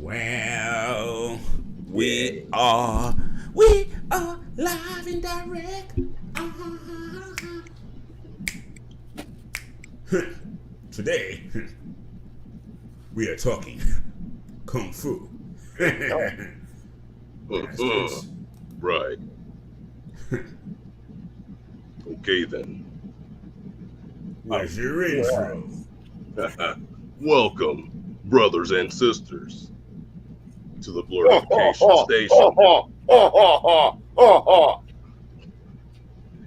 Well, we are live and direct. Today, we are talking Kung Fu. Right. Okay then. Where's your intro? Welcome, brothers and sisters, to the Blerdification Station.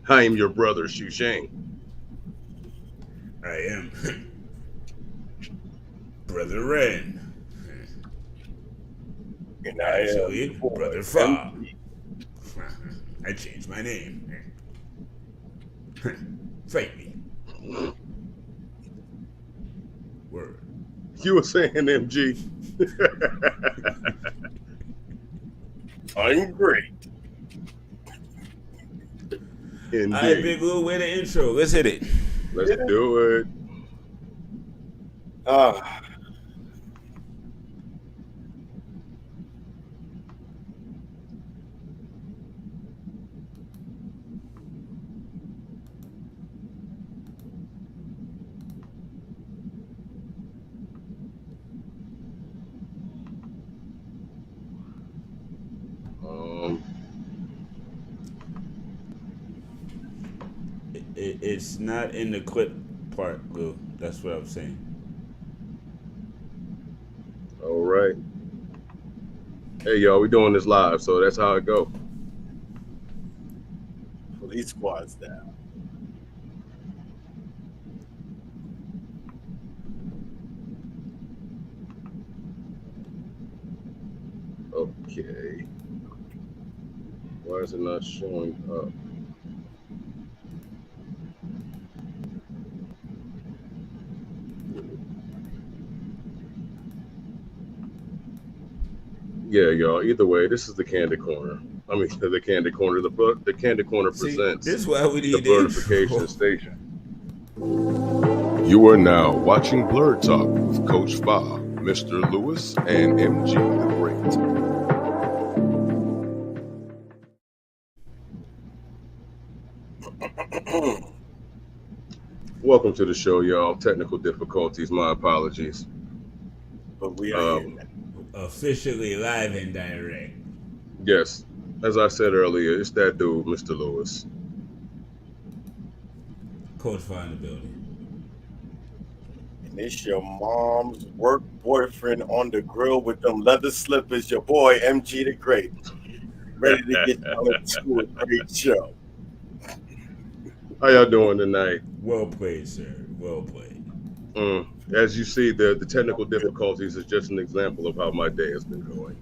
I am your brother, Shushang. I am Brother Ren. And I Actually, am Brother Fah. I changed my name. Fight me. Word. You were saying MG. I'm great. Indeed. All right, Big Lou, where the intro? Let's hit it. Let's do it. It's not in the clip part, Lou. That's what I'm saying. All right. Hey, y'all, we doing this live, so that's how it go. Police squad's down. Okay. Why is it not showing up? Yeah, y'all. Either way, this is the Candy Corner. I mean, the Candy Corner. The Candy Corner presents This is why we the need Blerdification Station. You are now watching Blerd Talk with Coach Fah, Mr. Lewis, and MG the Great. Welcome to the show, y'all. Technical difficulties, my apologies. But we are here. Officially live and direct. Yes, as I said earlier, it's that dude, Mr. Lewis. Coach Fah in the building. And it's your mom's work boyfriend on the grill with them leather slippers, your boy MG the Great. Ready to get y'all into a great show. How y'all doing tonight? Well played, sir. Well played. As you see, the technical difficulties is just an example of how my day has been going.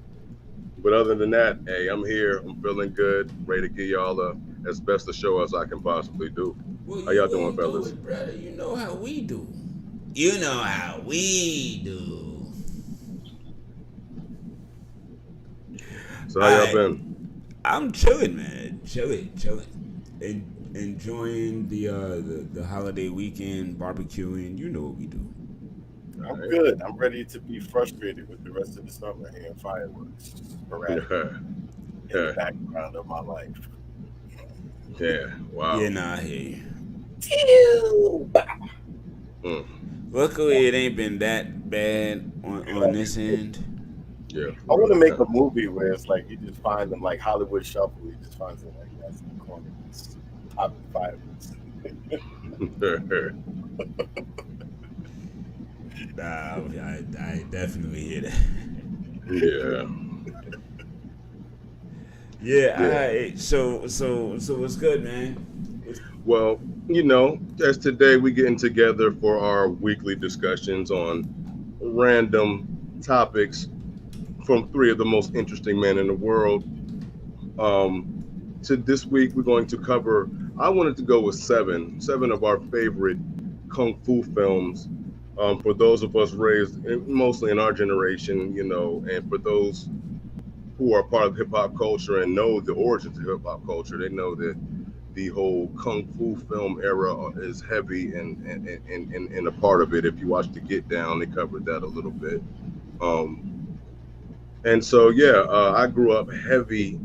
But other than that, hey, I'm here. I'm feeling good. Ready to give y'all as best a show as I can possibly do. Well, how y'all doing, fellas? Brother, you know how we do. You know how we do. So how y'all been? I'm chilling, man. Chilling. Enjoying the holiday weekend, barbecuing. You know what we do. I'm good. I'm ready to be frustrated with the rest of the summer here in fireworks. Sporadic in the background of my life. Yeah, wow. Yeah, nah, I hear you. Luckily, it ain't been that bad on this end. Yeah. I want to make a movie where it's like you just find them like Hollywood Shuffle. You just find them like that's in the corner. It's popping fireworks. I definitely hear that. Yeah. All right. So what's good, man? Well, as today we getting together for our weekly discussions on random topics from three of the most interesting men in the world. To this week we're going to cover. I wanted to go with seven of our favorite kung fu films. For those of us raised mostly in our generation, and for those who are part of hip hop culture and know the origins of hip hop culture, they know that the whole kung fu film era is heavy and a part of it. If you watch The Get Down, they covered that a little bit. And so I grew up heavy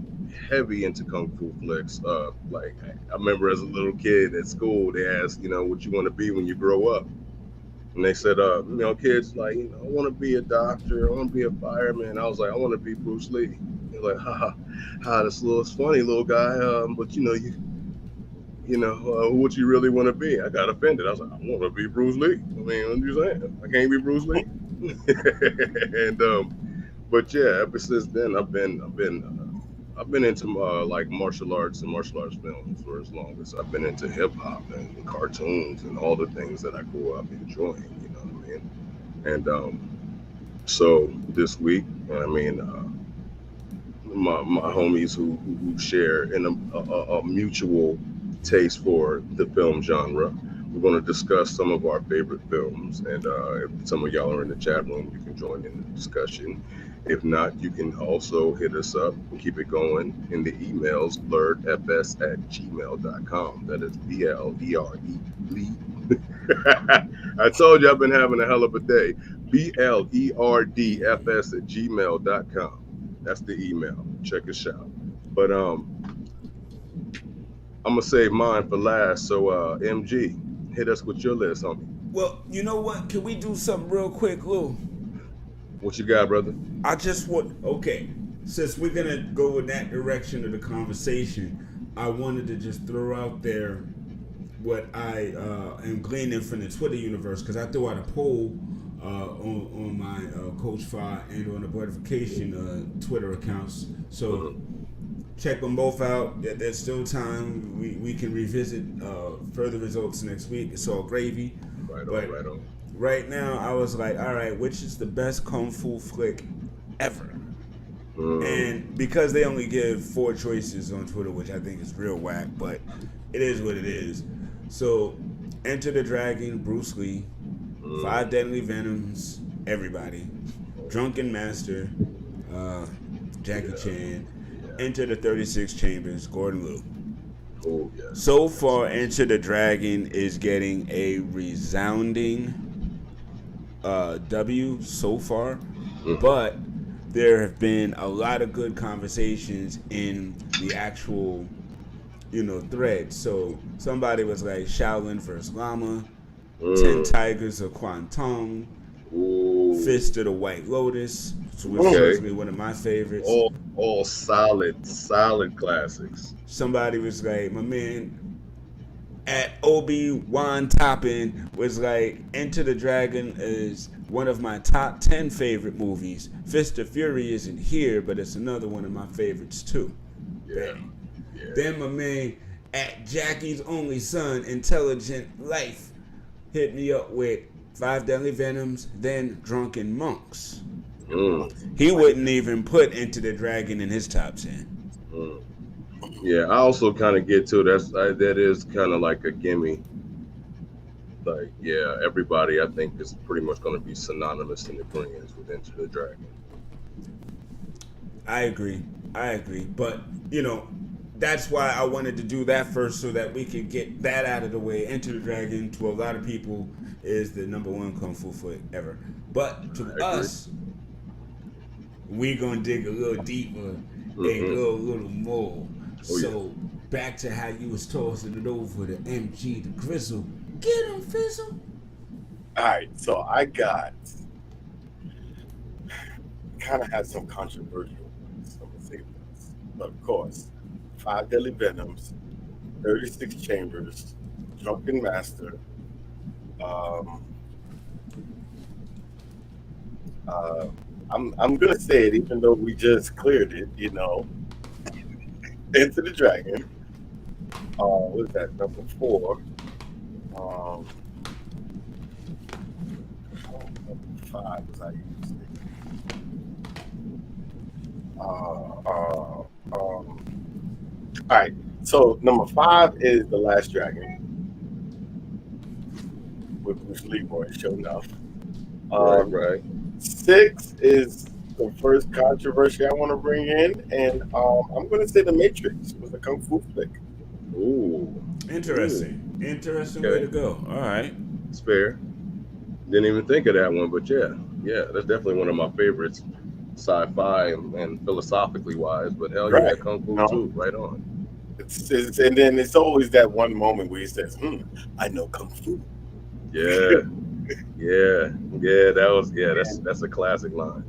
into kung fu flicks. Like I remember as a little kid at school, they asked, what you want to be when you grow up. And they said, kids like, I want to be a doctor, I want to be a fireman. I was like, I want to be Bruce Lee. They're like, this little funny little guy, but what you really want to be? I got offended. I was like, I want to be Bruce Lee. I mean, what you saying? I can't be Bruce Lee. And but yeah, ever since then, I've been into like martial arts and martial arts films for as long as I've been into hip hop and cartoons and all the things that I grew up enjoying. You know what I mean? And so this week, I mean, my homies who share in a mutual taste for the film genre. We're going to discuss some of our favorite films, and if some of y'all are in the chat room, you can join in the discussion. If not, you can also hit us up and keep it going in the emails, blerdfs@gmail.com. That is BLERE. I told you I've been having a hell of a day. BLERDFS@gmail.com. That's the email. Check us out. But I'm gonna save mine for last. So MG, hit us with your list, homie. Well, you know what? Can we do something real quick, Lou? What you got, brother? I just want, okay, since we're going to go in that direction of the conversation, I wanted to just throw out there what I am gleaning from the Twitter universe, because I threw out a poll on my Coach Fah and on the Blerdification Twitter accounts. So check them both out. There's still time. We can revisit further results next week. It's all gravy. Right on. Right now, I was like, all right, which is the best kung fu flick ever? And because they only give 4 choices on Twitter, which I think is real whack, but it is what it is. So, Enter the Dragon, Bruce Lee, 5 Deadly Venoms, everybody, Drunken Master, Jackie Chan, Enter the 36 Chambers, Gordon Liu. Oh, yeah. So far, Enter the Dragon is getting a resounding W so far, but there have been a lot of good conversations in the actual, thread. So somebody was like Shaolin vs. Lama, 10 Tigers of Kwantung, Fist of the White Lotus, which was one of my favorites. All solid classics. Somebody was like, my man at Obi-Wan Toppin was like, Enter the Dragon is one of my top 10 favorite movies. Fist of Fury isn't here, but it's another one of my favorites too. Yeah. Then my man at Jackie's Only Son, Intelligent Life, hit me up with 5 Deadly Venoms, then Drunken Monks. He wouldn't even put Enter the Dragon in his top 10. Yeah, I also kind of get to that is kind of like a gimme. Like, yeah, everybody I think is pretty much going to be synonymous in the greens with Enter the Dragon. I agree, but that's why I wanted to do that first, so that we could get that out of the way. Enter the Dragon, to a lot of people, is the #1 kung fu flick ever, but to us, we're gonna dig a little deeper, a little more. So back to how you was tossing it over to MG the Grizzle. Get him, Fizzle. All right, so I got kind of had some controversial ones, I'm gonna say this, but of course, 5 Deadly Venoms, 36 Chambers, Drunken Master, I'm gonna say it even though we just cleared it, Enter the Dragon. What is that? Number 4. Number 5 was I used. All right. So number 5 is The Last Dragon with Bruce Leroy, sure enough. Right. 6 is the first controversy I want to bring in, and I'm going to say The Matrix was a kung fu flick. Ooh, interesting way to go. All right, it's fair. Didn't even think of that one, but yeah, that's definitely one of my favorites. sci-fi and philosophically wise, but hell yeah, Right. kung fu No. too, right on. It's and then it's always that one moment where he says, I know kung fu. Yeah, that's a classic line.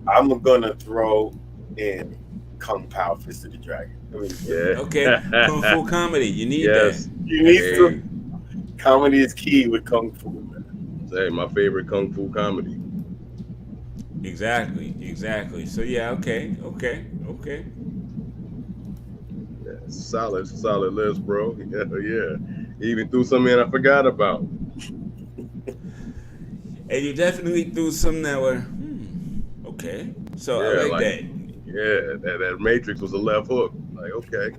I'm gonna throw in Kung Pao Fist of the Dragon. I mean, Yeah. Okay, kung fu comedy. You need Yes. that. you need Hey. some comedy is key with kung fu. Man. Hey, my favorite kung fu comedy. Exactly. So yeah, okay. Yeah, solid list, bro. Yeah. He even threw some in I forgot about. And you definitely threw some that were okay. So Yeah, I like that. Yeah, that Matrix was a left hook. Like, okay.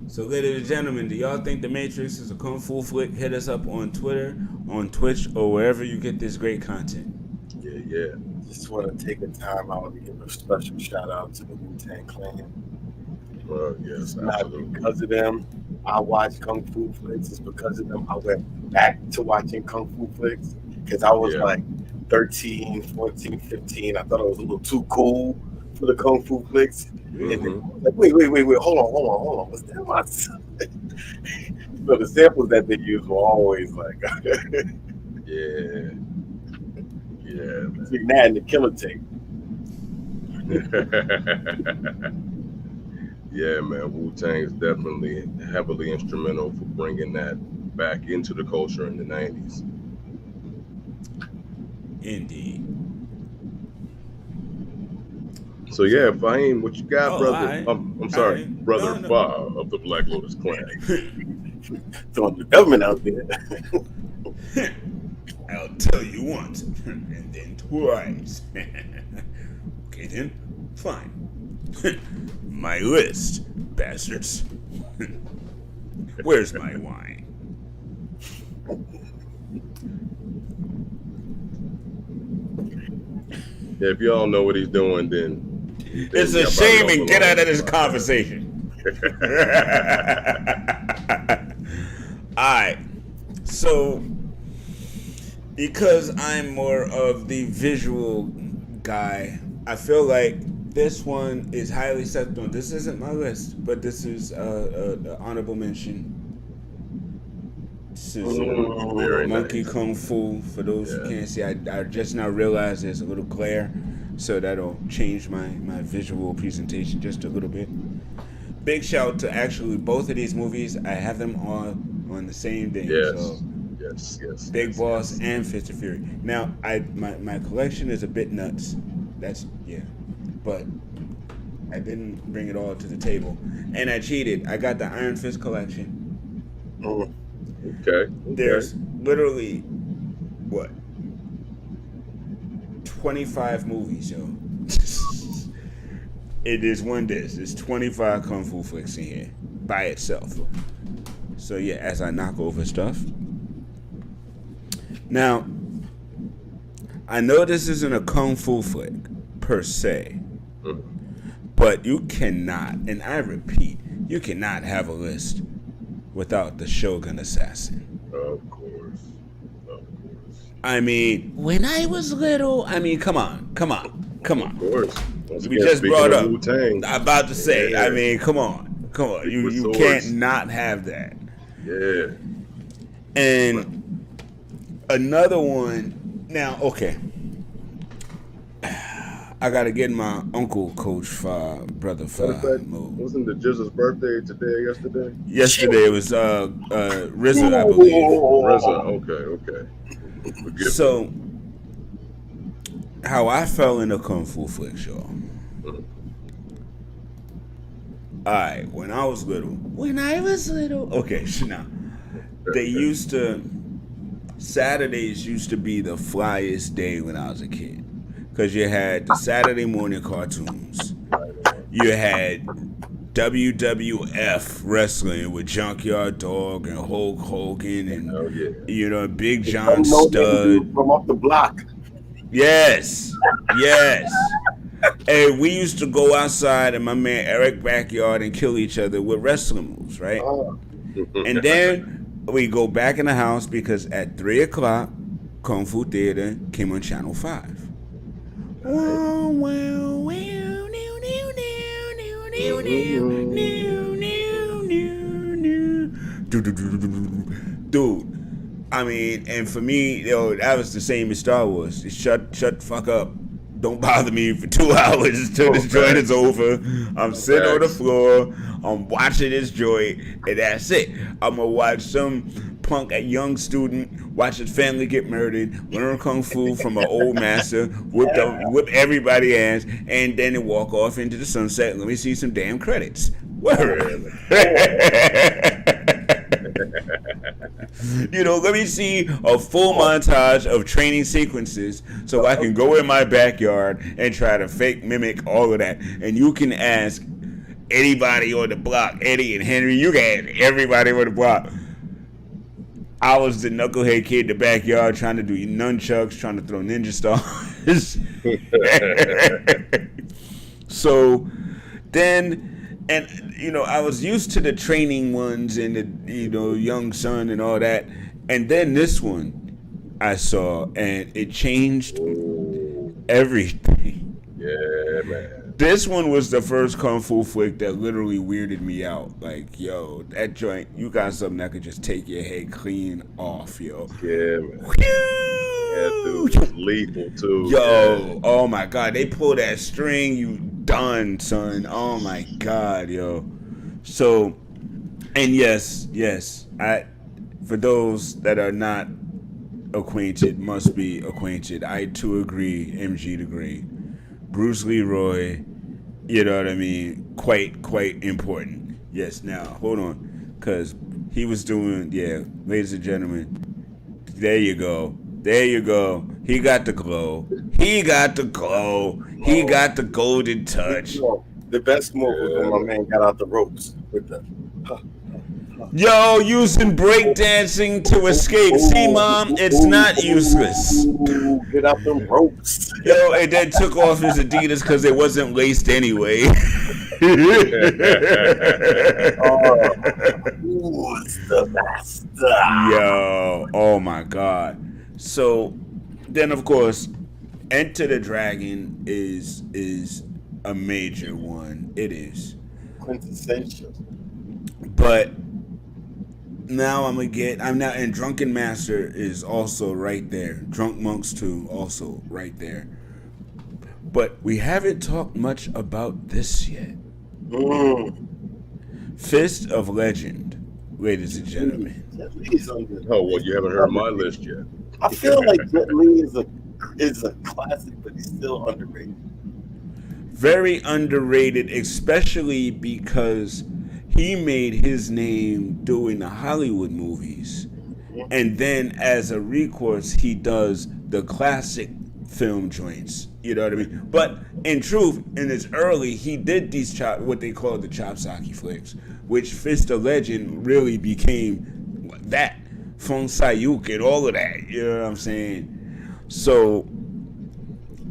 So, ladies and gentlemen, do y'all think The Matrix is a kung fu flick? Hit us up on Twitter, on Twitch, or wherever you get this great content. Yeah. Just want to take a time out to give a special shout out to the Wu-Tang Clan. Well, yes, It's not absolutely. because of them I watch kung fu flicks. It's because of them I went back to watching kung fu flicks because I was like 13, 14, 15. I thought it was a little too cool for the kung fu flicks. And then I was like, wait, hold on. What's that about? So the samples that they use were always like Yeah. between that and the Killer Tape. Yeah, man, Wu-Tang is definitely heavily instrumental for bringing that back into the culture in the 90s. Indeed. So yeah, Fahim, what you got, brother? Right. I'm sorry, right. brother No. Fah of the Black Lotus Clan. Throwing the government out there. I'll tell you once, and then twice. Okay, then, fine. My list, bastards. Where's my wine? Yeah, if y'all know what he's doing, then It's a shame and get out of this conversation. Alright. So, because I'm more of the visual guy, I feel like this one is highly set on. This isn't my list, but this is an honorable mention. This is Very Monkey nice. Kung Fu. For those who can't see, I just now realized there's a little glare, so that'll change my visual presentation just a little bit. Big shout to actually both of these movies. I have them on the same day. Yes. So Yes. Big Boss and Fist of Fury. Now, my collection is a bit nuts. But I didn't bring it all to the table, and I cheated. I got the Iron Fist collection. Okay. There's literally 25 movies, yo. It is one disc. There's 25 kung fu flicks in here by itself. So yeah, as I knock over stuff. Now, I know this isn't a kung fu flick per se, but you cannot, and I repeat, you cannot have a list without the Shogun Assassin. Of course. I mean, when I was little, come on. Of course. We just brought up. Wu-Tang. I'm about to say, Yeah. come on. You can't not have that. Yeah. And another one. Now, okay. I gotta get my uncle, Coach Fah, brother Fah, move. Wasn't the Jizz's birthday today or yesterday? Yesterday it was RZA, I believe. RZA. Okay. So, how I fell into kung fu flicks, y'all. Alright, when I was little. Okay, so now, Saturdays used to be the flyest day when I was a kid. Because you had the Saturday morning cartoons. You had WWF wrestling with Junkyard Dog and Hulk Hogan and Big John Studd from off the block. Yes. And we used to go outside in my man Eric backyard and kill each other with wrestling moves, right? And then we go back in the house because at 3:00 Kung Fu Theater came on Channel 5. Wow, wow, wow, new, new, new, new, new, new, new, new. Dude, I mean, and for me, that was the same as Star Wars. Shut the fuck up. Don't bother me for 2 hours until this joint is over. I'm sitting on the floor. I'm watching this joint, and that's it. I'm gonna watch some punk, a young student, watch his family get murdered, learn kung fu from an old master, whip everybody's ass, and then walk off into the sunset. And let me see some damn credits. Word. Let me see a full montage of training sequences so I can go in my backyard and try to fake mimic all of that. And you can ask anybody on the block, Eddie and Henry, you can ask everybody on the block. I was the knucklehead kid in the backyard trying to do nunchucks, trying to throw ninja stars. So then... And, I was used to the training ones and the, young son and all that. And then this one I saw, and it changed everything. Yeah, man. This one was the first kung fu flick that literally weirded me out. Like, yo, that joint, you got something that could just take your head clean off, yo. Yeah, man. Yeah, dude, it's lethal too. Yo, oh my God, they pull that string, you done, son. Oh my God, yo. So, and yes, for those that are not acquainted, must be acquainted. I too agree, MG the Great. Bruce Leroy, you know what I mean? Quite important. Yes, now, hold on. Because he was doing, ladies and gentlemen, there you go. He got the glow. He got the golden touch. The best move was when my man got out the ropes with the. Yo, using breakdancing to escape. See, Mom, it's not useless. Get out the ropes. Yo, and then took off his Adidas because it wasn't laced anyway. Who's the master? Yo, oh my God. So then, of course, Enter the Dragon is a major one. It is quintessential. But now and Drunken Master is also right there. Drunk Monks 2 also right there. But we haven't talked much about this yet. Fist of Legend, ladies and gentlemen. Oh, well, you haven't heard my list yet. I feel like Jet Li is a classic, but he's still underrated. Very underrated, especially because he made his name doing the Hollywood movies. And then as a recourse, he does the classic film joints. You know what I mean? But in truth, in his early, he did these what they call the chopsocky flicks, which Fist of Legend really became that. Fong Sayuk and all of that. You know what I'm saying? So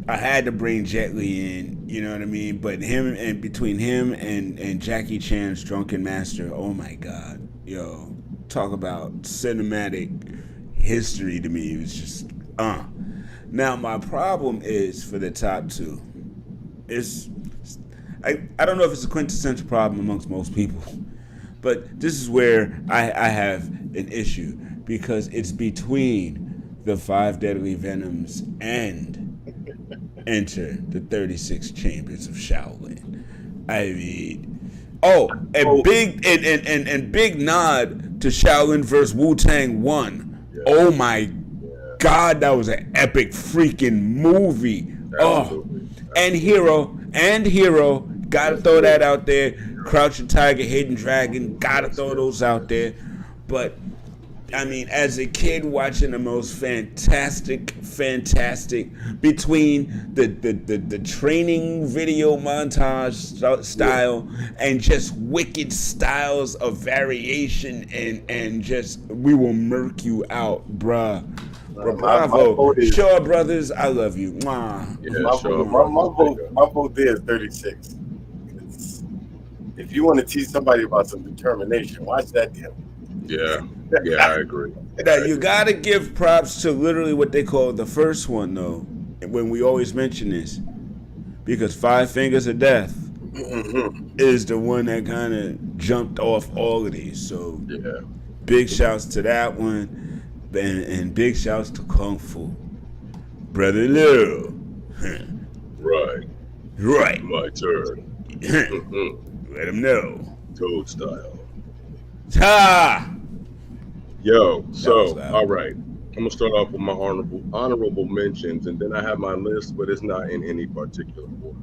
I had to bring Jet Li in, you know what I mean? But between him and Jackie Chan's Drunken Master, oh my God, yo, talk about cinematic history to me. It was just, Now my problem is for the top two. I don't know if it's a quintessential problem amongst most people, but this is where I have an issue because it's between the 5 Deadly Venoms and Enter the 36 Chambers of Shaolin. I mean, big nod to Shaolin vs. Wu-Tang 1. Yeah. Oh my God, that was an epic freaking movie. And Hero, gotta throw that out there. Crouching Tiger, Hidden Dragon, gotta throw those out there. But I mean, as a kid watching the most fantastic between the training video montage style and just wicked styles of variation and just we will murk you out, bruh. Bravo. Shaw Brothers, I love you. Mwah. Yeah, my vote there is 36. If you want to teach somebody about some determination, watch that deal. Yeah, I agree. Now, you got to give props to literally what they call the first one, though. when we always mention this, because Five Fingers of Death is the one that kind of jumped off all of these. So Yeah. big shouts to that one, and big shouts to Kung Fu, Brother Lou. Right. Right. My turn. Let him know. Toad style. Ha! Yo, was so loud. all right. I'm gonna start off with my honorable mentions, and then I have my list, but it's not in any particular order.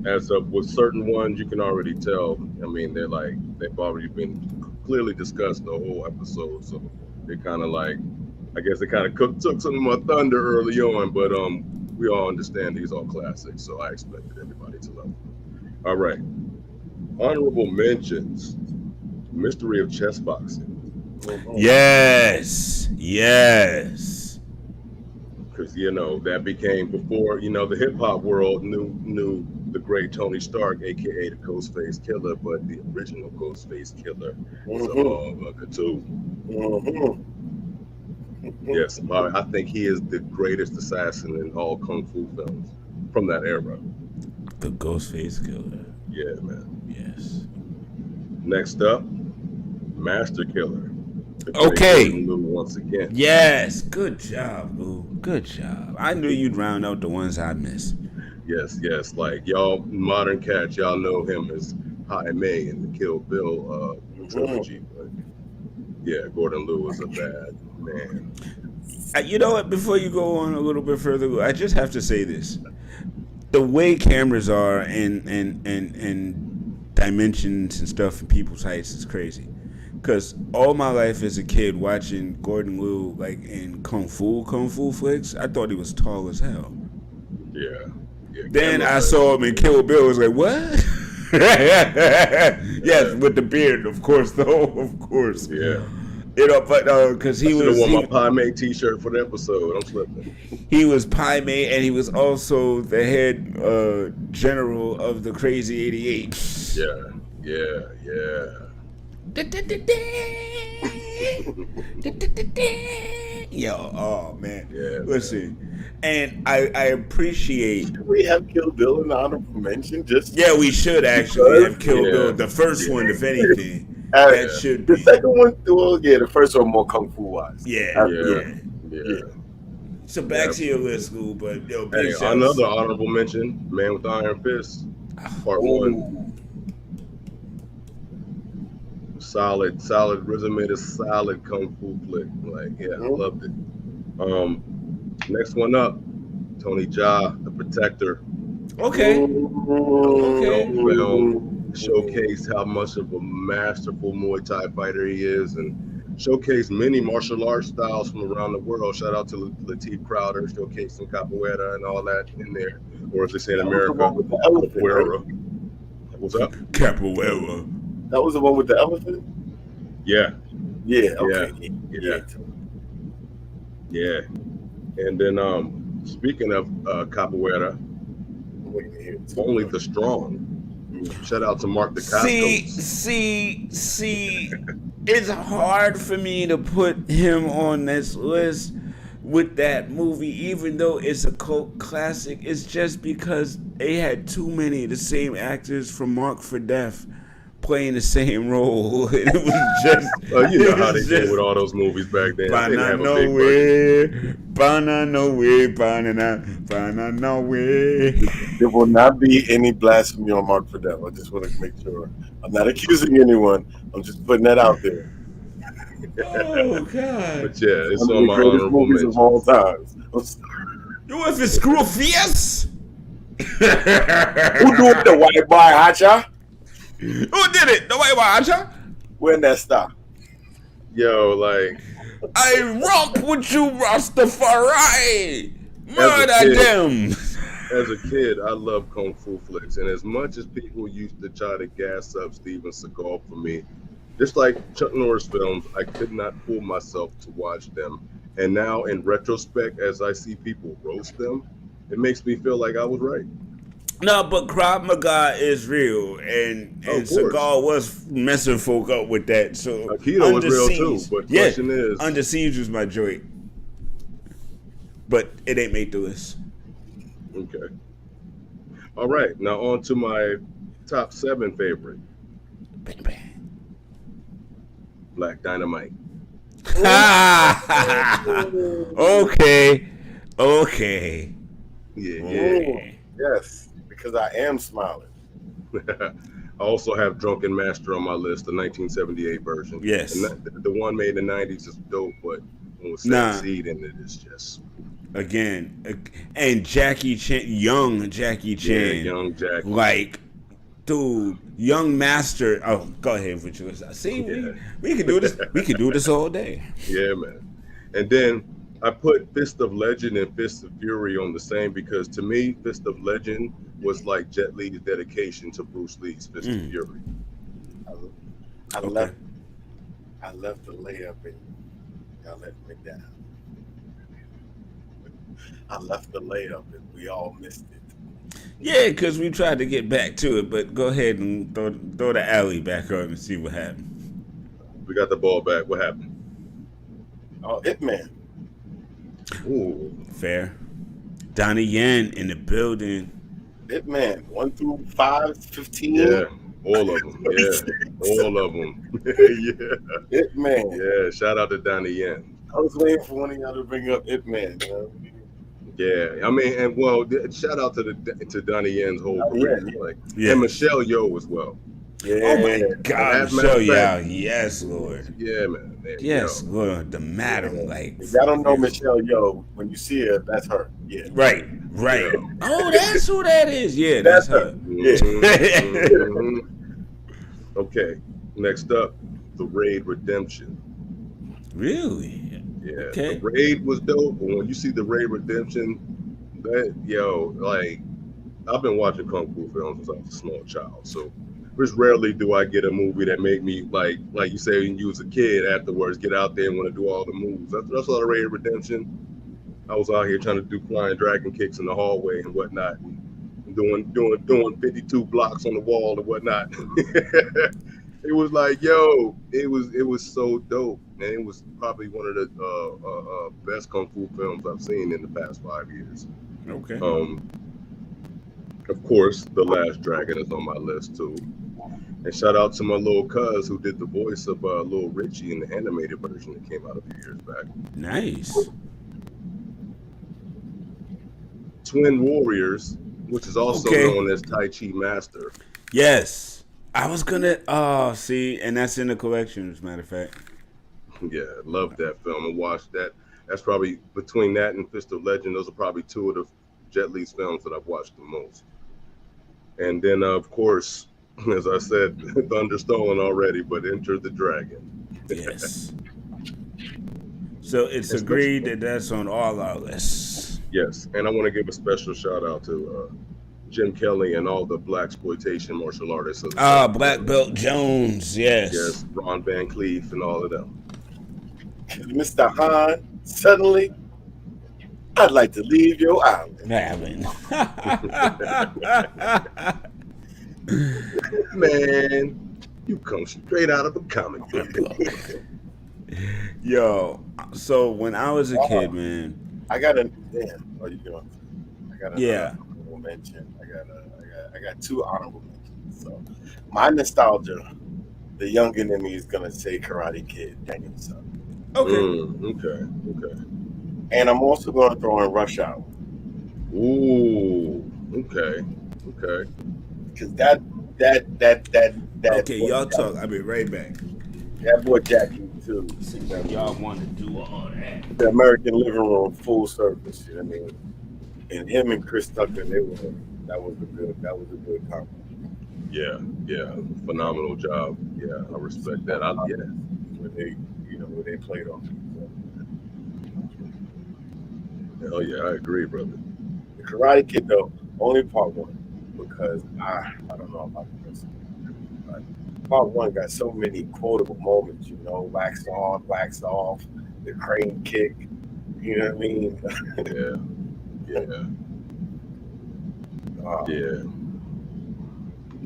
As of with certain ones, you can already tell. I mean, they've already been clearly discussed the whole episode, so they kind of like, I guess they kind of took some of my thunder early on, but we all understand these are classics, so I expected everybody to love them. All right, honorable mentions: Mystery of Chess Boxing. Yes. Because that became before the hip hop world knew the great Tony Stark, aka the Ghostface Killer, but the original Ghostface Killer was a motherfucker too. Yes, I think he is the greatest assassin in all kung fu films from that era. The Ghostface Killer. Yeah, man. Yes. Next up, Master Killer. Okay. Lou once again. Yes. Good job, Lou. Good job. I knew you'd round out the ones I missed. Yes. Like y'all modern cats, y'all know him as Jaime in the Kill Bill trilogy. But yeah, Gordon Liu is a bad man. You know what? Before you go on a little bit further, I just have to say this: the way cameras are and dimensions and stuff in people's heights is crazy. Because all my life as a kid watching Gordon Liu like in kung fu flicks, I thought he was tall as hell. Yeah. Then I saw him in Kill Bill. I was like, what? Yes, with the beard, of course, though. Of course. Yeah. But because he was. I wore my Pai Mei t-shirt for the episode. I'm slipping. He was Pai Mei, and he was also the head general of the Crazy 88. Yeah. Yo, oh man. Yeah, listen, and I appreciate. Do we have Kill Bill in the honorable mention? Yeah, we should actually have Kill Bill, the first one, if anything. That should be. The second one, well, yeah, the first one more kung fu wise. Yeah. Yeah. So back to your list, Lou, but yo, big shouts. Another honorable mention: Man with the Iron Fist, Part 1. Solid resume to solid kung fu flick. I loved it. Next one up, Tony Jaa, The Protector. Okay. Film showcased how much of a masterful Muay Thai fighter he is, and showcased many martial arts styles from around the world. Shout out to Lateef Crowder, showcased some capoeira and all that in there, or as they say in America, capoeira. What's up? Capoeira. That was the one with the elephant? Yeah. Okay. Yeah. And then speaking of capoeira, Only the Strong. Shout out to Mark DeCascos. See, it's hard for me to put him on this list with that movie, even though it's a cult classic. It's just because they had too many of the same actors from Mark for Death playing the same role. It was just you know how they did with all those movies back then. Banana nowhere. There will not be any blasphemy on Mark for Death. I just want to make sure. I'm not accusing anyone. I'm just putting that out there. Oh God! But yeah, it's one on of the my greatest honorable movies mentions. of all time. You if it's Screwfius? Who do it? The white boy, Hacha? Who did it? The white boy, Hacha? When that stop? Yo, I rock with you, Rastafari. Murder them. As a kid, I loved kung fu flicks, and as much as people used to try to gas up Steven Seagal for me, just like Chuck Norris films, I could not pull myself to watch them. And now, in retrospect, as I see people roast them, it makes me feel like I was right. No, but Krav Maga is real, and Seagal was messing folk up with that. So Aikido was real too, but the question is, Under Siege was my joint. but it ain't made the list. Okay. All right. Now on to my top 7 favorite. Bang bang. Black Dynamite. Okay. Okay. Yeah, Ooh, yes, because I am smiling. yeah. I also have Drunken Master on my list, the 1978 version. Yes. And the one made in the 90s is dope, but with Sam Nah. Seed in it, it's just Again, and Jackie Chan, young Jackie Chan, young Jackie. like, dude, young master. Oh, go ahead with you. See, Yeah. we can do this. We can do this all day. Yeah, man. And then I put Fist of Legend and Fist of Fury on the same because to me, Fist of Legend was like Jet Li's dedication to Bruce Lee's Fist of Fury. I Okay. left the layup and y'all let me down. I left the layup and we all missed it. Yeah, because we tried to get back to it, but go ahead and throw the alley back on and see what happened. We got the ball back. What happened? Oh, Hitman. Ooh. Fair. Donnie Yen in the building. Hitman. 1 through 5, 15. Yeah. All of them. Yeah. All of them. Yeah. Hitman. Yeah. Shout out to Donnie Yen. I was waiting for one of y'all to bring up Hitman. You know? Yeah. I mean, and well, shout out to Donnie Yen's whole Oh, career. yeah. Like, Yeah. and Michelle Yeoh as well. Yeah. Oh my God, As a matter Michelle of fact- Yeoh. Yes, Lord. Yeah, man. Yes, Yo. Lord. The madam, like. If y'all don't know Michelle Yeoh, when you see her, that's her. Yeah. Right. Yeah. Oh, that's who that is. Yeah, that's her. Mhm. Okay. Next up, The Raid Redemption. Really? Yeah. Okay. The Raid was dope, but when you see The Raid Redemption, like, I've been watching Kung Fu films since I was a small child, so just rarely do I get a movie that make me, like you say, when you was a kid, afterwards get out there and want to do all the moves. That's all The Raid Redemption. I was out here trying to do flying dragon kicks in the hallway and whatnot, and doing 52 blocks on the wall and whatnot. It was like, yo, it was so dope, and it was probably one of the best kung fu films I've seen in the past 5 years. Okay. Of course, The Last Dragon is on my list too. And shout out to my little cuz who did the voice of Lil Richie in the animated version that came out a few years back. Nice. Twin Warriors, which is also known as Tai Chi Master. Yes. I was gonna see, and that's in the collection, as a matter of fact. Yeah, love that film and watched that. That's probably between that and Fist of Legend, those are probably two of the Jet Li's films that I've watched the most. And then of course, as I said, Thunder Stolen already, but Enter the Dragon. Yes. So it's agreed that that's on all our lists. Yes, and I want to give a special shout out to Jim Kelly and all the blaxploitation martial artists. Black Belt Jones, yes. Yes, Ron Van Cleef and all of them. Mr. Han, suddenly, I'd like to leave your island. Man, you come straight out of a comic book. Yo, so when I was a kid, man, I got a damn. What are you doing? I got a honorable mention. I got two honorable mentions. So my nostalgia, the youngin' in me is gonna say Karate Kid, Daniel Son. Okay. And I'm also gonna throw in Rush Hour. Ooh, okay. Because that. Okay, y'all talk. I'll be right back. That boy Jackie too. Seems like y'all want to do all that. The American Living Room full service. You know what I mean? And him and Chris Tucker, that was a good combo. Yeah, phenomenal job. Yeah, I respect that. Where they played on. Hell yeah, I agree, brother. The Karate Kid though, only part one, because I don't know about the rest of it. But part one got so many quotable moments, wax on, wax off, the crane kick, you know what I mean?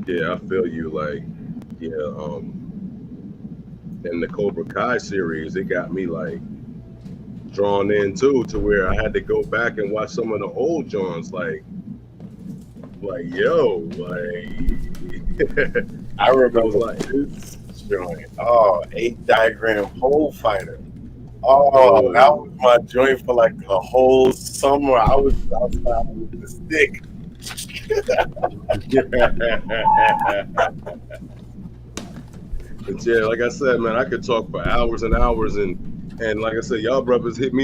Yeah, I feel you. Like, in the Cobra Kai series, it got me like drawn in too, to where I had to go back and watch some of the old Johns. Like yo, I remember like this joint. Oh, 8 diagram pole fighter. Oh, oh. that was my joint for like a whole summer. I was outside with the stick. But yeah, like I said, man, I could talk for hours and hours, and like I said, y'all brothers hit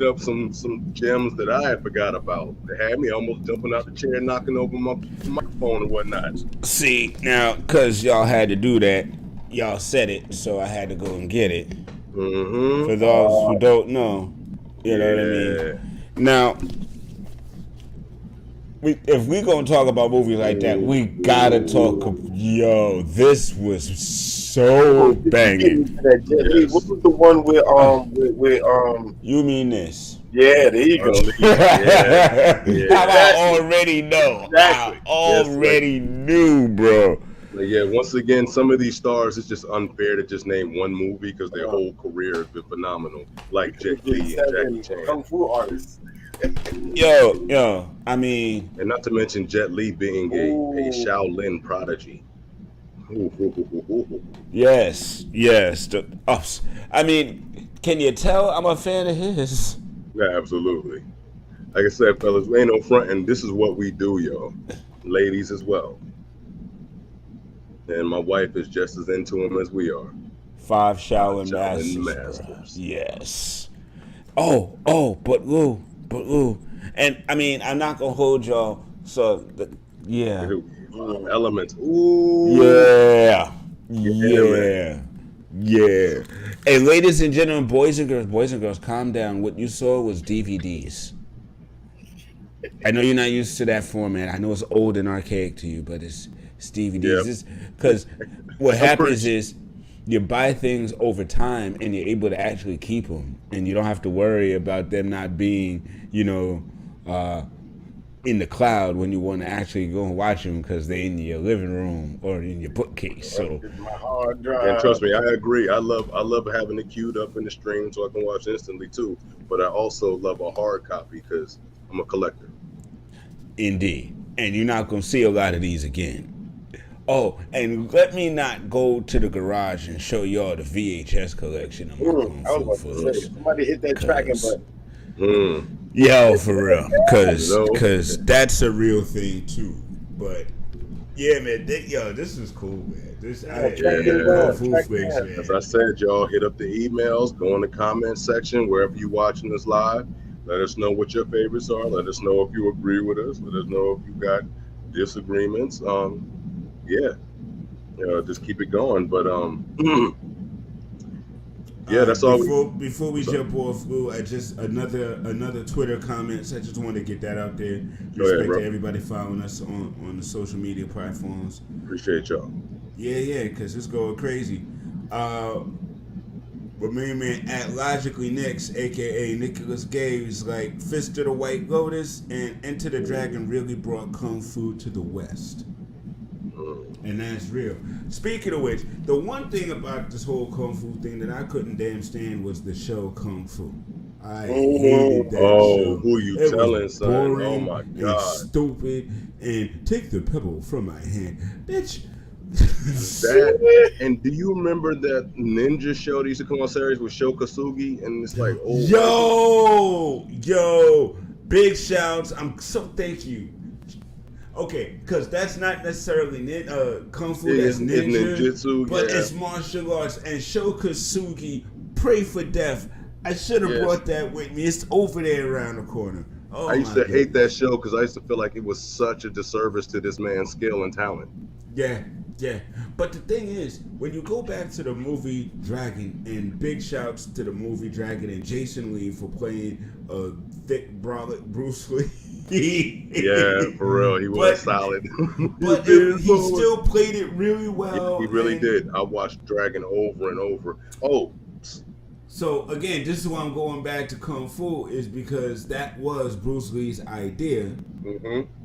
up some gems that I had forgot about. They had me almost jumping out the chair, knocking over my microphone and whatnot. See, now, because y'all had to do that, y'all said it, so I had to go and get it. Mm-hmm. For those who don't know, you know what I mean? Now, if we gonna talk about movies like that, we gotta talk. Yo, this was so banging. Yes. What was the one with You mean this? Yeah, there you go. Yeah. I already know. Exactly. I already knew, bro. But yeah, once again, some of these stars, it's just unfair to just name one movie because their whole career has been phenomenal. Like Jet Li and Jackie Chan. Kung Fu artists. Yo, I mean, and not to mention Jet Li being a Shaolin prodigy. Yes. I mean, can you tell I'm a fan of his? Yeah, absolutely. Like I said, fellas, we ain't no front, and this is what we do, yo. Ladies as well. And my wife is just as into him as we are. 5 Shaolin Masters. Yes. But Lou. And I mean, I'm not gonna hold y'all. So, yeah. Elements. Ooh. Yeah. Hey, ladies and gentlemen, boys and girls, calm down. What you saw was DVDs. I know you're not used to that format. I know it's old and archaic to you, but it's DVDs. Because what happens is you buy things over time and you're able to actually keep them, and you don't have to worry about them not being, in the cloud when you want to actually go and watch them because they're in your living room or in your bookcase. So, my hard drive. And trust me, I agree. I love having it queued up in the stream so I can watch instantly too. But I also love a hard copy because I'm a collector. Indeed. And you're not going to see a lot of these again. Oh, and let me not go to the garage and show y'all the VHS collection of my Kung Fu footage. Somebody hit that tracking button. Yo, for real, cause that's a real thing too. But yeah, man, this is cool, man. Kung Fu flicks, man. As I said, y'all hit up the emails, go in the comment section wherever you watching this live. Let us know what your favorites are. Let us know if you agree with us. Let us know if you got disagreements. Just keep it going. But that's all. Before we jump off, Lou, I just another Twitter comments. I just want to get that out there. Respect to everybody following us on the social media platforms. Appreciate y'all. Yeah, because it's going crazy. But main man at Logically Next, aka Nicholas Gage, is like Fist of the White Lotus and Enter the Dragon really brought Kung Fu to the West. And that's real. Speaking of which, the one thing about this whole Kung Fu thing that I couldn't damn stand was the show Kung Fu. I hated that show. Who you telling, son? Oh my God. And stupid and take the pebble from my hand. Bitch. And do you remember that ninja show that used to come on series with Sho Kosugi? And it's like, Yo, big shouts. I'm so thank you. Okay, because that's not necessarily Kung Fu, that's ninja, but it's martial arts. And Sho Kosugi, pray for death. I should have brought that with me. It's over there around the corner. Oh, I used to hate that show because I used to feel like it was such a disservice to this man's skill and talent. Yeah. But the thing is, when you go back to the movie Dragon, and big shouts to the movie Dragon and Jason Lee for playing thick brolic Bruce Lee. Yeah, for real, he was solid. But he still played it really well. He really did. I watched Dragon over and over. So again, this is why I'm going back to Kung Fu, is because that was Bruce Lee's idea,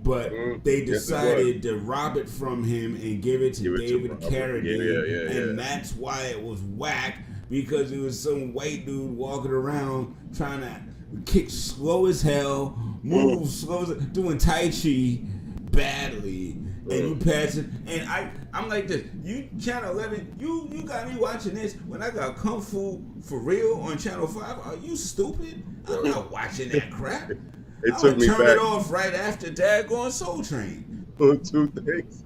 but they decided to rob it from him and give it to David Carradine, and that's why it was whack. because it was some white dude walking around trying to kick slow as hell, move slow as doing Tai Chi badly, and you pass it. And I'm like this. You Channel 11, you got me watching this when I got Kung Fu for real on Channel 5. Are you stupid? I'm not watching that crap. It took me turn back it off right after Daggone Soul Train. on two things.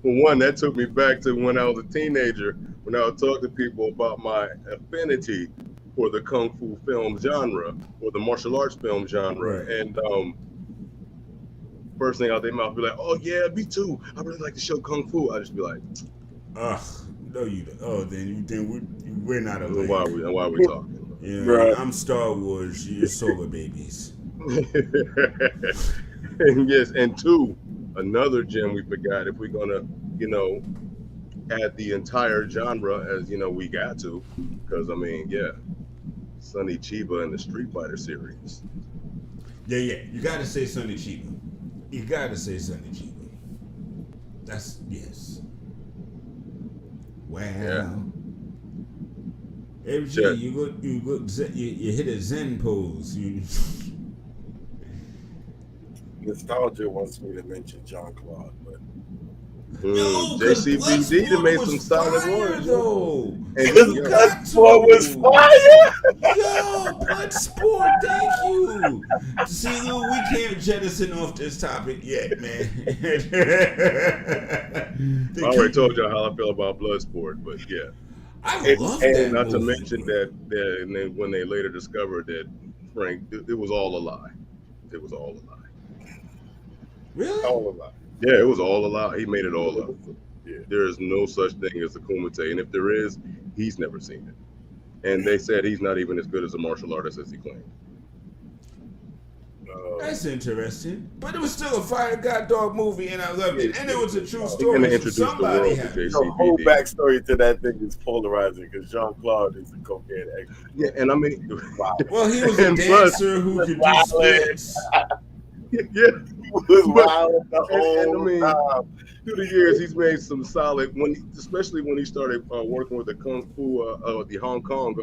Well, one, that took me back to when I was a teenager, when I would talk to people about my affinity for the Kung Fu film genre or the martial arts film genre. Right. And first thing out their mouth be like, oh yeah, me too. I really like the show Kung Fu. I just be like, ugh, no you don't. Oh, then we're not alike. why are we talking? Yeah, Right. I'm Star Wars, you're solar babies. And yes, and two, another gem we forgot, if we're gonna, add the entire genre, as we got to, because I mean, yeah, Sonny Chiba in the Street Fighter series. Yeah, you gotta say Sonny Chiba. You gotta say Sonny Chiba. That's yes. Wow. Yeah. MG, Sure. you hit a Zen pose. Nostalgia wants me to mention John Claude, but JCVD to make some solid ones. though. And You got to. Bloodsport was fire. Yo, Bloodsport, thank you. See, Lou, we can't jettison off this topic yet, man. I already told y'all how I feel about Bloodsport, but yeah. I love that Not to movie. mention that and then when they later discovered that Frank, it was all a lie. It was all a lie. Really? All of that. Yeah, it was all a lie. He made it all up. Yeah. There is no such thing as a Kumite, and if there is, he's never seen it. And they said he's not even as good as a martial artist as he claimed. That's interesting. But it was still a fire god dog movie, and I loved it. And it was a true And story. they So introduced the somebody world to had. The whole JCVD. backstory to that thing is polarizing because Jean Claude is a cocaine expert. Yeah, and I mean, Wow. Well, he was a And plus- dancer who could do Wow. splits. yeah, He was wild the and I whole mean, time. through the years, he's made some solid. Especially when he started working with the Kung Fu, the Hong Kong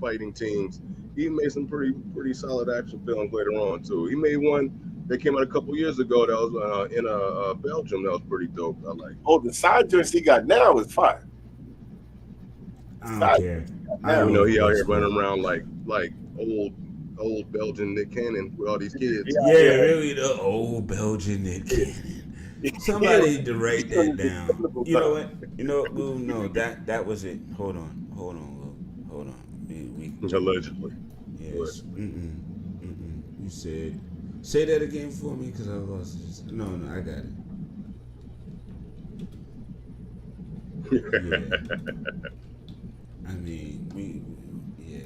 fighting teams, he made some pretty solid action films later on too. He made one that came out a couple years ago that was in Belgium that was pretty dope. I like. Oh, the side joints he got now is fire. I don't care. I You don't know, he out here Bloodsport. running around like old Belgian Nick Cannon with all these kids. Yeah, really, the old Belgian Nick Cannon. Somebody need to write that down. You know what? Lou, no, that was it. Hold on, Lou. Hold on. We Allegedly. yes. You said, say that again for me because I lost it. No, I got it. Yeah. I mean, yeah.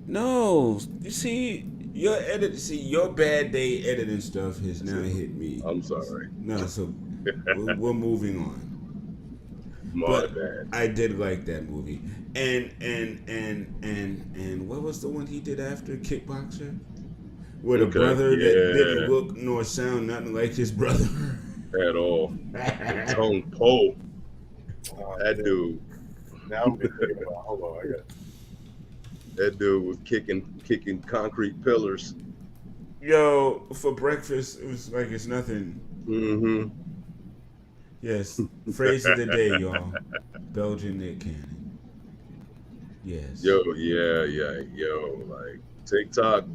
No, you see, your bad day editing stuff has now hit me. I'm sorry. No, so we're moving on. My But bad. I did like that movie. And what was the one he did after Kickboxer? Where the Okay, brother that yeah. didn't look nor sound nothing like his brother. At all. Tone Po. That dude. Now I'm thinking about. Hold on, I got. That dude was kicking concrete pillars. Yo, for breakfast, it was like it's nothing. Mm-hmm. Yes, phrase of the day, y'all. Belgian Nick Cannon. Yes. Yo, like TikTok.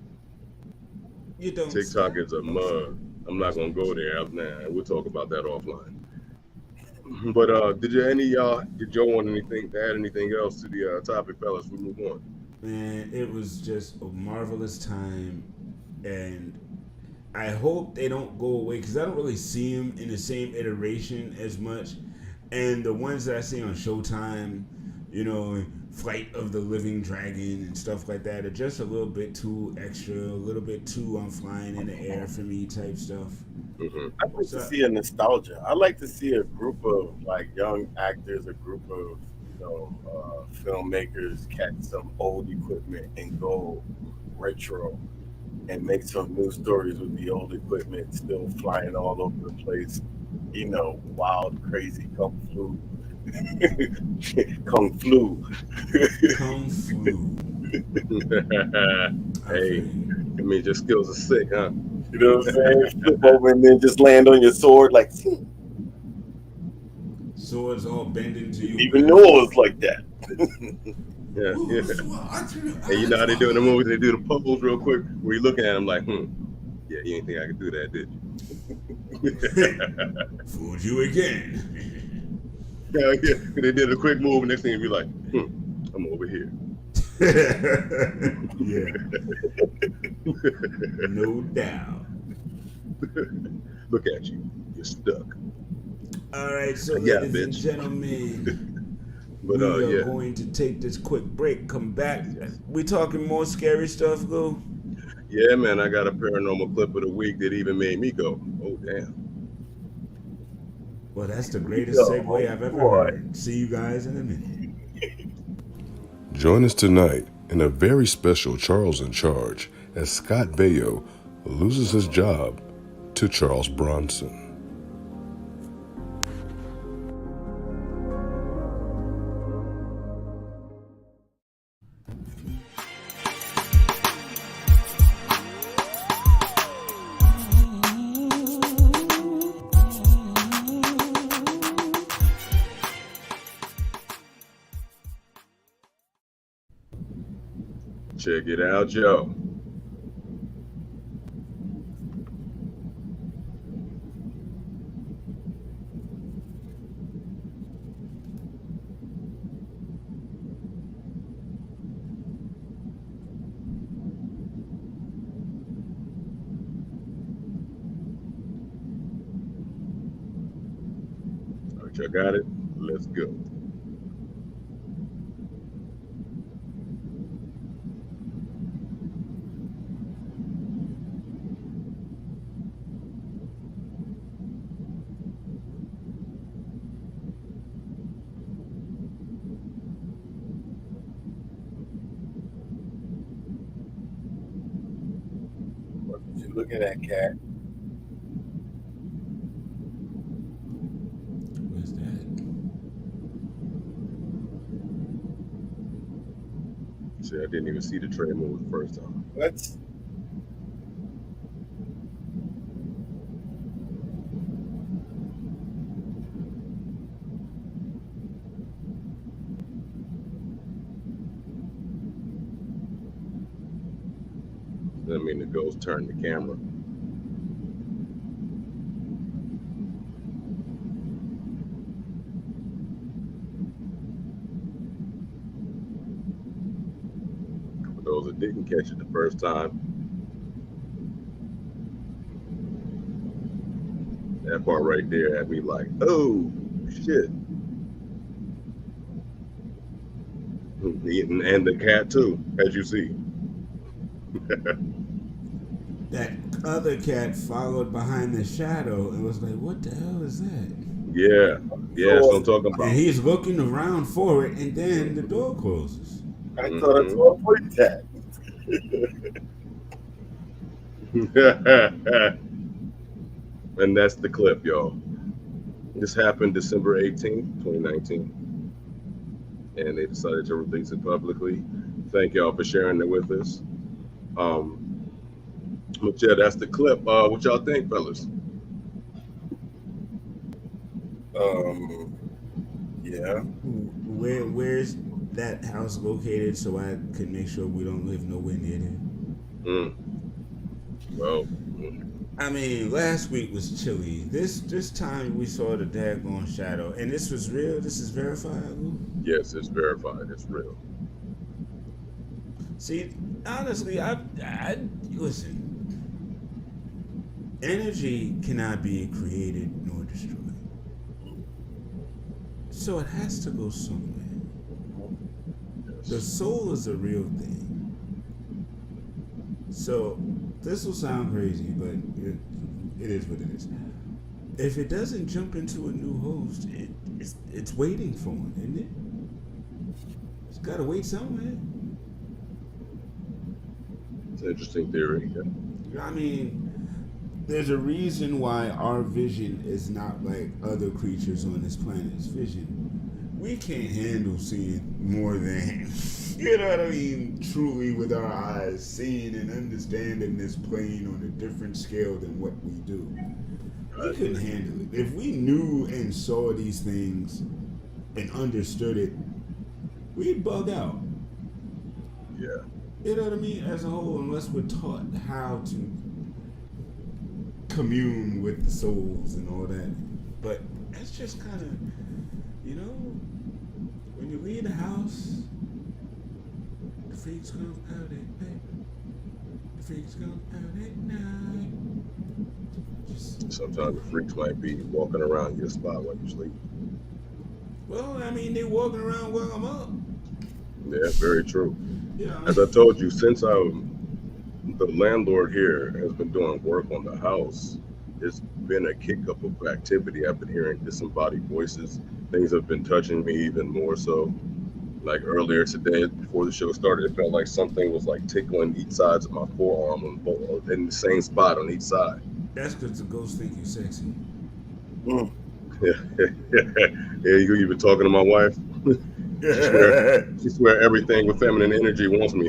You don't. TikTok is a mug. I'm not gonna go there. We'll talk about that offline. But did y'all want anything to add anything else to the topic, fellas? We move on. Man, it was just a marvelous time, and I hope they don't go away because I don't really see them in the same iteration as much. And the ones that I see on Showtime, Flight of the Living Dragon and stuff like that, are just a little bit too extra, a little bit too I'm flying in the air for me type stuff. Mm-hmm. I like to see a nostalgia. I like to see a group of like young actors, a group of filmmakers catch some old equipment and go retro and make some new stories with the old equipment still flying all over the place. Wild, crazy kung fu Kung flu. Kung flu. I Hey, feel you. I mean, your skills are sick, huh? You know what I'm saying? Flip over and then just land on your sword like, Swords all bend into didn't you, even know man. it was like that. Yeah, Ooh, yeah. And you know how they do in the movies? They do the pose real quick where you're looking at them like, yeah, you ain't think I could do that, did you? Fooled you again. Yeah, yeah. They did a quick move, and next thing you'd be like, I'm over here. Yeah, no doubt. Look at you. You're stuck. All right, so Yeah, ladies and bitch. gentlemen, But we are yeah. going to take this quick break. Come back. We talking more scary stuff, Lou? Yeah, man, I got a paranormal clip of the week that even made me go, oh, damn. Well, that's the Here we greatest go. segue Oh I've ever boy. heard. See you guys in a minute. Join us tonight in a very special Charles in Charge as Scott Baio loses his job to Charles Bronson. Check it out, Joe. All right, y'all got it? Let's go. What you looking at, cat? Where's that? See, I didn't even see the tray move the first time. What? That mean the ghost turned the camera. For those that didn't catch it the first time, that part right there had me like, oh, shit. And the cat too, as you see. That other cat followed behind the shadow and was like, what the hell is that? Yeah, that's what I'm talking about. And he's looking around for it, and then the door closes. I thought I saw a point tag. And that's the clip, y'all. This happened December 18th, 2019. And they decided to release it publicly. Thank y'all for sharing it with us. But yeah, that's the clip. What y'all think, fellas? Yeah. Where's that house located so I can make sure we don't live nowhere near there? Well, I mean, last week was chilly. This time we saw the daggone shadow, and this was real. This is verifiable. yes, it's verified. It's real. See, honestly, I listen. Energy cannot be created nor destroyed, so it has to go somewhere. Yes. The soul is a real thing. So this will sound crazy, but it is what it is. If it doesn't jump into a new host, it's waiting for one, isn't it? It's got to wait somewhere. It's an interesting theory. Yeah. I mean, there's a reason why our vision is not like other creatures on this planet's vision. we can't handle seeing more than, you know what I mean, truly with our eyes, seeing and understanding this plane on a different scale than what we do. We couldn't handle it. If we knew and saw these things and understood it, we'd bug out. Yeah. You know what I mean? As a whole, unless we're taught how to commune with the souls and all that. But that's just kind of, you know, when you leave the house, the freaks come out at night. The freaks come out at night. Sometimes the freaks might be walking around your spot while you sleep. Well, I mean, they walking around while I'm up. Yeah, very true. Yeah. As I told you, since the landlord here has been doing work on the house, it's been a kick-up of activity. I've been hearing disembodied voices. Things have been touching me even more so. Like earlier today, before the show started, it felt like something was like tickling each sides of my forearm in the same spot on each side. That's because the ghosts think you're sexy. Yeah, you been talking to my wife? She swear everything with feminine energy wants me.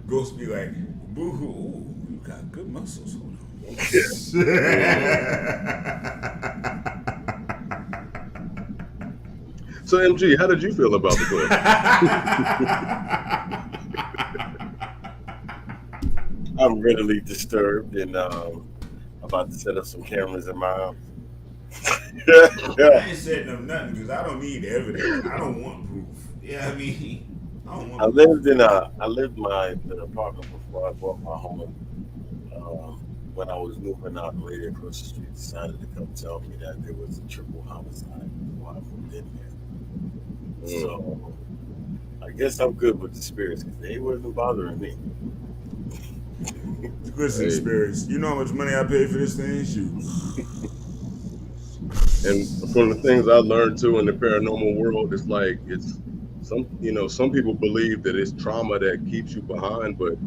Ghosts be like, boo-hoo, ooh, you got good muscles. Hold on. So, MG, how did you feel about the book? I'm readily disturbed and about to set up some cameras in my house. I ain't setting up nothing because I don't need evidence. I don't want proof. Yeah, I mean, I don't want I lived in the apartment before I bought my home. When I was moving out, the lady across the street decided to come tell me that there was a triple homicide before I moved in there. So I guess I'm good with the spirits because they wasn't bothering me. Listen, spirits, you know how much money I paid for this thing? Shoot. And from the things I learned too in the paranormal world, it's like some people believe that it's trauma that keeps you behind, but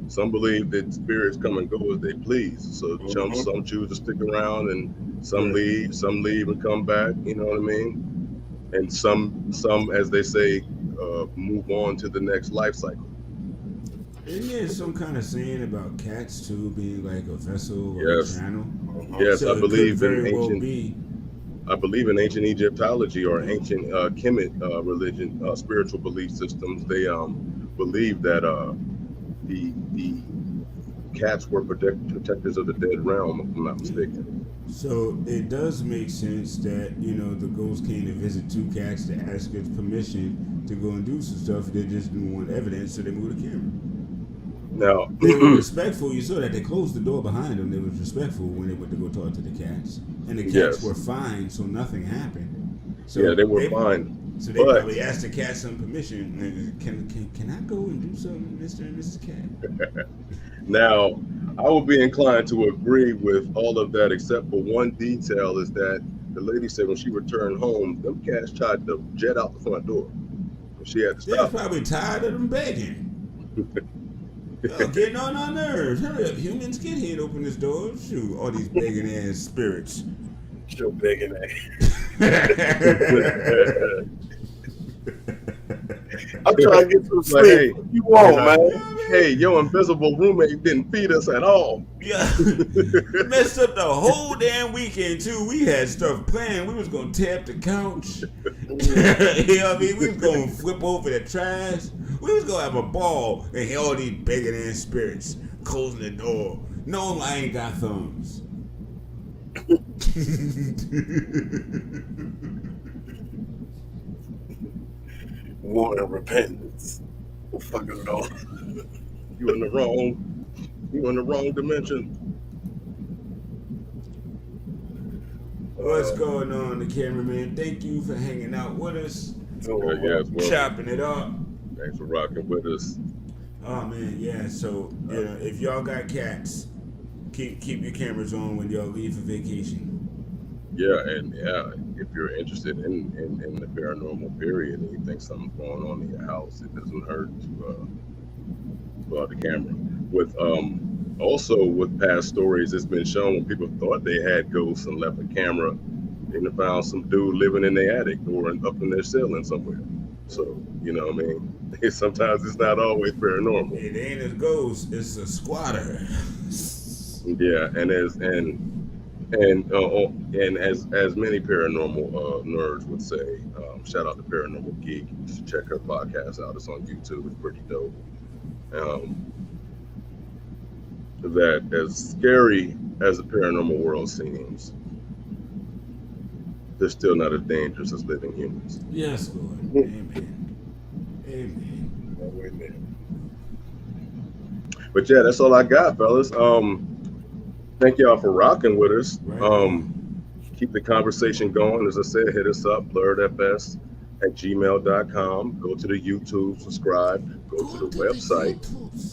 some believe that spirits come and go as they please. So some choose to stick around, and some leave and come back. You know what I mean? And some, as they say, move on to the next life cycle. Isn't there some kind of saying about cats too being like a vessel or a channel? Yes, So I believe in ancient Egyptology or ancient Kemet religion, spiritual belief systems. They believe that the cats were protectors of the dead realm, if I'm not mistaken. So it does make sense that, you know, the ghost came to visit two cats to ask its permission to go and do some stuff. They just didn't want evidence, so they moved the camera. Now, they were respectful. You saw that they closed the door behind them. They were respectful when they went to go talk to the cats. And the cats were fine, so nothing happened. So yeah, they were fine. So they probably asked the cat some permission. Can I go and do something, Mr. and Mrs. Cat? Now, I would be inclined to agree with all of that, except for one detail is that the lady said when she returned home, them cats tried to jet out the front door. She had to stop. They was probably tired of them begging. Getting on our nerves. Hurry up, humans, get here and open this door. Shoot, all these begging ass spirits. Still begging ass. I'm trying to get some sleep. Hey, what you want, man? Hey, your invisible roommate didn't feed us at all. Yeah, messed up the whole damn weekend too. We had stuff planned. We was gonna tap the couch. You know what I mean? We was gonna flip over the trash. We was gonna have a ball and hear all these begging ass spirits closing the door. No, I ain't got thumbs. War and repentance. What the fuck is it on? You in the wrong dimension. What's going on, the cameraman? Thank you for hanging out with us. Chopping it up. Thanks for rocking with us. Oh man, yeah. So if y'all got cats, keep your cameras on when y'all leave for vacation. Yeah, and if you're interested in the paranormal period and you think something's going on in your house, it doesn't hurt to pull out the camera. With Also, with past stories, it's been shown when people thought they had ghosts and left a camera, and found some dude living in their attic or up in their ceiling somewhere. So, you know what I mean? Sometimes it's not always paranormal. It ain't a ghost, it's a squatter. Yeah, and as many paranormal nerds would say, shout out to Paranormal Geek. You should check her podcast out. It's on YouTube. It's pretty dope. That as scary as the paranormal world seems, they're still not as dangerous as living humans. Yes, Lord. Amen. Amen. No way there. But yeah, that's all I got, fellas. Thank y'all for rocking with us. Right. Keep the conversation going. As I said, hit us up, blerdfs@gmail.com. Go to the YouTube, subscribe. Go to the website.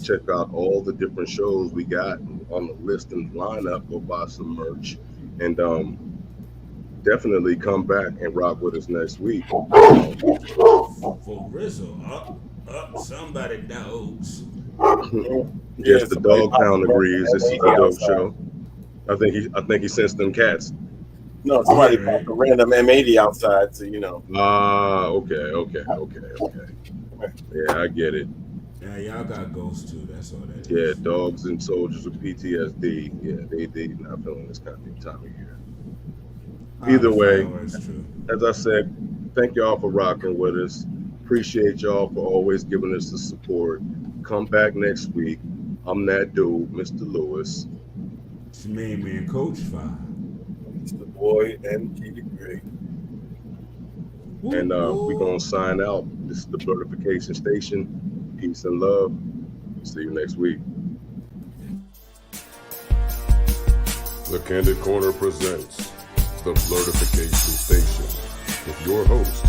Check out all the different shows we got on the list and lineup. Go buy some merch. And definitely come back and rock with us next week. For Rizzo, up, somebody knows. Yes, the dog pound agrees. This is the dope show. I think he sensed them cats. No, somebody popped a random M80 outside, so you know. Okay. Yeah, I get it. Yeah, y'all got ghosts too. That's all that is. Yeah, dogs and soldiers with PTSD. Yeah, they not feeling this kind of time of year. Either way, as I said, thank y'all for rocking with us. Appreciate y'all for always giving us the support. Come back next week. I'm that dude, Mr. Lewis. It's your main man, Coach Fah. It's the boy MGTHEGR8. And we're going to sign out. This is the Blerdification Station. Peace and love. See you next week. The Candid Corner presents the Blerdification Station with your host,